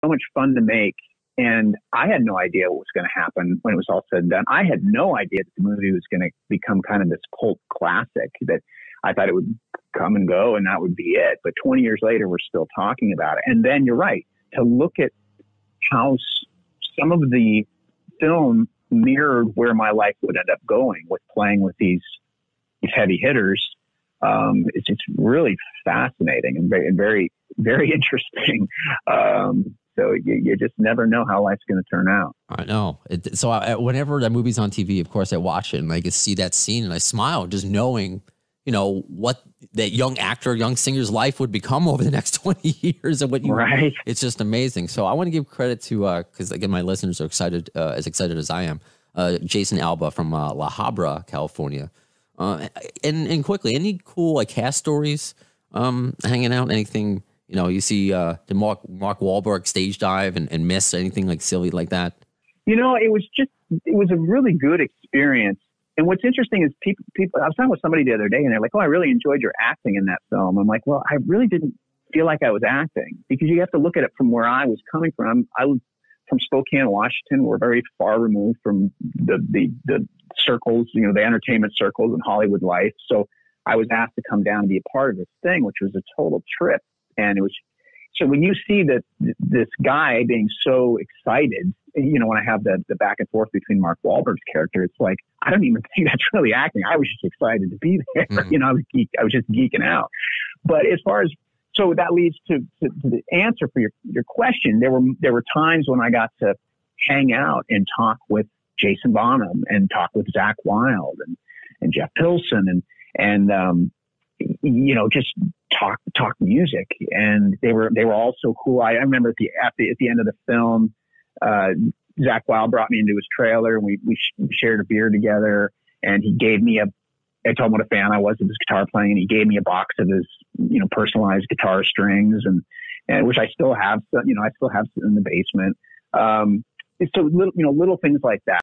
so much fun to make. And I had no idea what was going to happen when it was all said and done. I had no idea that the movie was going to become kind of this cult classic, that I thought it would come and go and that would be it. But 20 years later, we're still talking about it. And then you're right, to look at how some of the film mirrored where my life would end up going with playing with these heavy hitters. It's just really fascinating and very, very interesting. So you just never know how life's going to turn out. I know. Whenever that movie's on TV, of course I watch it and I can see that scene and I smile just knowing, you know, what that young actor, young singer's life would become over the next 20 years and what you, right. It's just amazing. So I want to give credit to, cause again, my listeners are excited, as excited as I am. Jason Alba from La Habra, California. And quickly, any cool like cast stories hanging out? Anything, you know, you see the Mark Wahlberg stage dive and miss anything like silly like that? You know, it was a really good experience. And what's interesting is people, I was talking with somebody the other day and they're like, oh, I really enjoyed your acting in that film. I'm like, well, I really didn't feel like I was acting, because you have to look at it from where I was coming from. I was from Spokane, Washington. We're very far removed from the circles, you know, the entertainment circles and Hollywood life. So I was asked to come down and be a part of this thing, which was a total trip. And it was, so when you see that this guy being so excited, you know, when I have the back and forth between Mark Wahlberg's character, it's like, I don't even think that's really acting. I was just excited to be there. Mm-hmm. You know, I was just geeking out. But as far as, so that leads to the answer for your question. There were times when I got to hang out and talk with Jason Bonham and talk with Zach Wilde and Jeff Pilson and you know, just talk music. And they were all so cool. I remember at the end of the film, Zach Wilde brought me into his trailer and we shared a beer together, and he gave me I told him what a fan I was of his guitar playing, and he gave me a box of his, you know, personalized guitar strings and which I still have, you know, I still have in the basement. So little things like that.